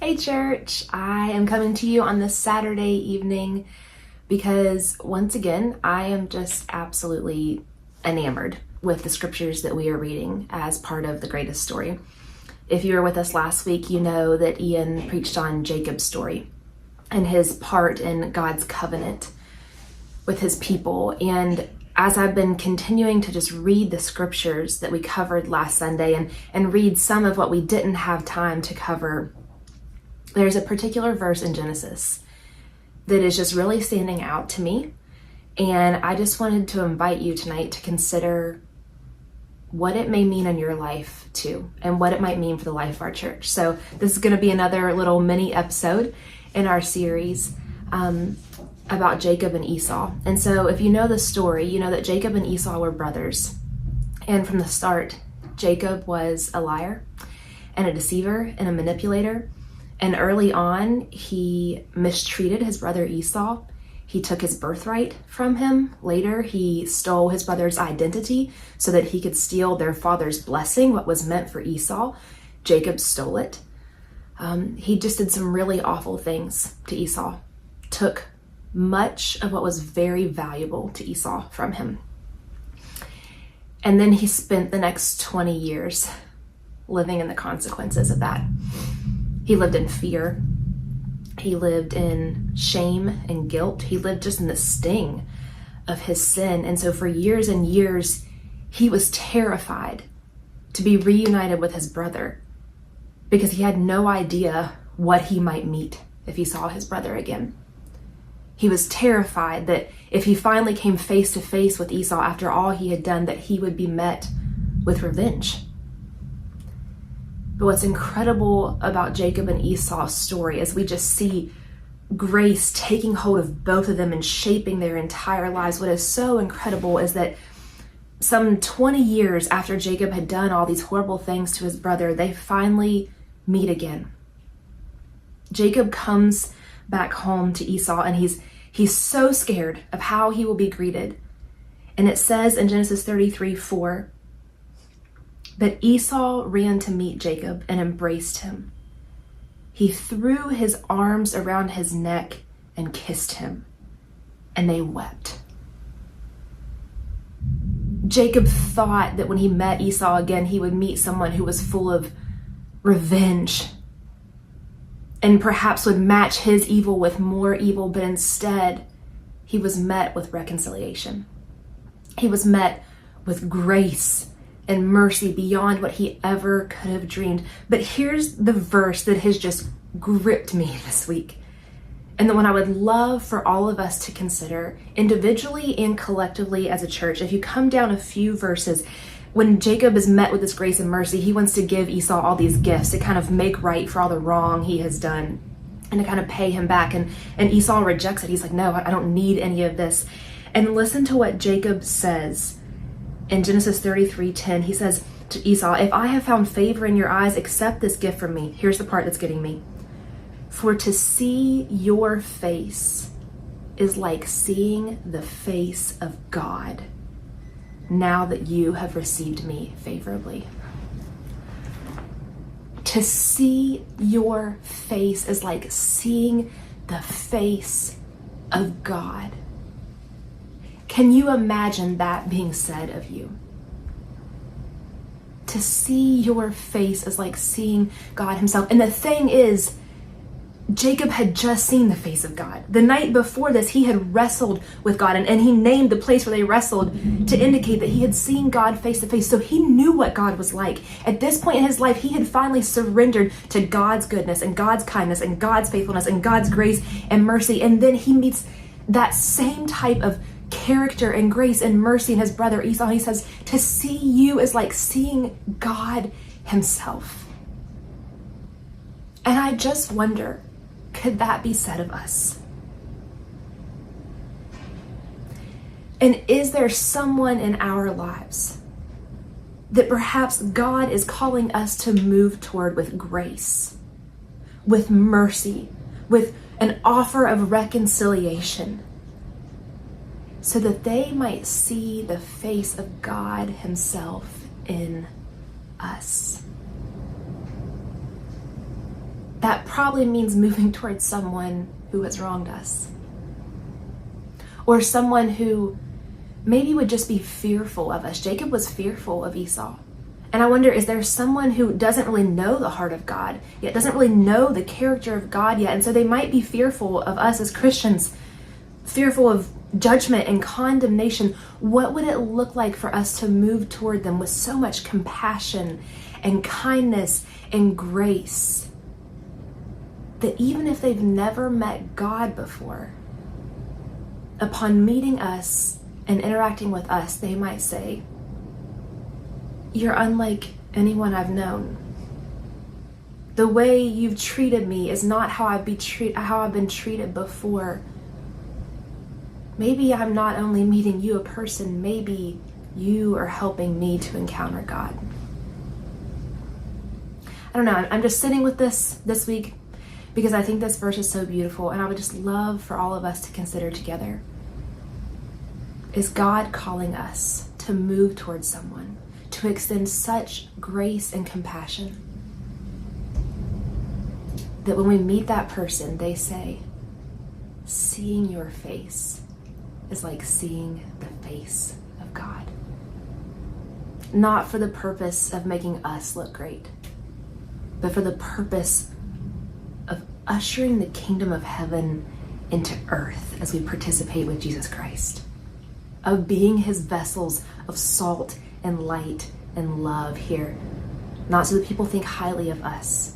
Hey church, I am coming to you on this Saturday evening because once again, I am just absolutely enamored with the scriptures that we are reading as part of the greatest story. If you were with us last week, you know that Ian preached on Jacob's story and his part in God's covenant with his people. And as I've been continuing to just read the scriptures that we covered last Sunday and read some of what we didn't have time to cover, there's a particular verse in Genesis that is just really standing out to me. And I just wanted to invite you tonight to consider what it may mean in your life too, and what it might mean for the life of our church. So this is going to be another little mini episode in our series about Jacob and Esau. And so if you know the story, you know that Jacob and Esau were brothers. And from the start, Jacob was a liar and a deceiver and a manipulator. And early on, he mistreated his brother Esau. He took his birthright from him. Later, he stole his brother's identity so that he could steal their father's blessing, what was meant for Esau. Jacob stole it. He just did some really awful things to Esau. Took much of what was very valuable to Esau from him. And then he spent the next 20 years living in the consequences of that. He lived in fear. He lived in shame and guilt. He lived just in the sting of his sin. And so for years and years, he was terrified to be reunited with his brother because he had no idea what he might meet if he saw his brother again. He was terrified that if he finally came face to face with Esau after all he had done, that he would be met with revenge. But what's incredible about Jacob and Esau's story is we just see grace taking hold of both of them and shaping their entire lives. What is so incredible is that some 20 years after Jacob had done all these horrible things to his brother, they finally meet again. Jacob comes back home to Esau and he's so scared of how he will be greeted. And it says in Genesis 33:4, but Esau ran to meet Jacob and embraced him. He threw his arms around his neck and kissed him, and they wept. Jacob thought that when he met Esau again, he would meet someone who was full of revenge and perhaps would match his evil with more evil, but instead, he was met with reconciliation. He was met with grace and mercy beyond what he ever could have dreamed. But here's the verse that has just gripped me this week, and the one I would love for all of us to consider individually and collectively as a church. If you come down a few verses, when Jacob is met with this grace and mercy, he wants to give Esau all these gifts to kind of make right for all the wrong he has done and to kind of pay him back. And Esau rejects it. He's like, no, I don't need any of this. And listen to what Jacob says. In Genesis 33:10, he says to Esau, if I have found favor in your eyes, accept this gift from me. Here's the part that's getting me. For to see your face is like seeing the face of God, now that you have received me favorably. To see your face is like seeing the face of God. Can you imagine that being said of you? To see your face is like seeing God himself. And the thing is, Jacob had just seen the face of God. The night before this, he had wrestled with God, and he named the place where they wrestled to indicate that he had seen God face to face. So he knew what God was like. At this point in his life, he had finally surrendered to God's goodness and God's kindness and God's faithfulness and God's grace and mercy. And then he meets that same type of character and grace and mercy in his brother Esau. He says, to see you is like seeing God himself. And I just wonder, could that be said of us? And is there someone in our lives that perhaps God is calling us to move toward with grace, with mercy, with an offer of reconciliation, so that they might see the face of God himself in us? that probably means moving towards someone who has wronged us. Or someone who maybe would just be fearful of us. Jacob was fearful of Esau. And I wonder, is there someone who doesn't really know the heart of God yet, doesn't really know the character of God yet, and so they might be fearful of us as Christians, fearful of judgment and condemnation? What would it look like for us to move toward them with so much compassion and kindness and grace that even if they've never met God before, upon meeting us and interacting with us, they might say, "You're unlike anyone I've known. The way you've treated me is not how I've been treated before. Maybe I'm not only meeting you a person, maybe you are helping me to encounter God." I don't know, I'm just sitting with this week because I think this verse is so beautiful, and I would just love for all of us to consider together. Is God calling us to move towards someone, to extend such grace and compassion that when we meet that person, they say, "Seeing your face is like seeing the face of God." Not for the purpose of making us look great, but for the purpose of ushering the kingdom of heaven into earth as we participate with Jesus Christ, of being his vessels of salt and light and love here, not so that people think highly of us,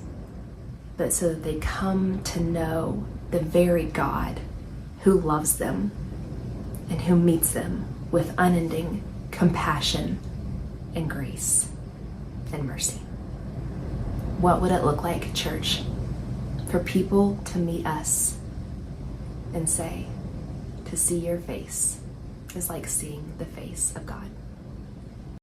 but so that they come to know the very God who loves them and who meets them with unending compassion and grace and mercy. What would it look like, church, for people to meet us and say, "To see your face is like seeing the face of God"?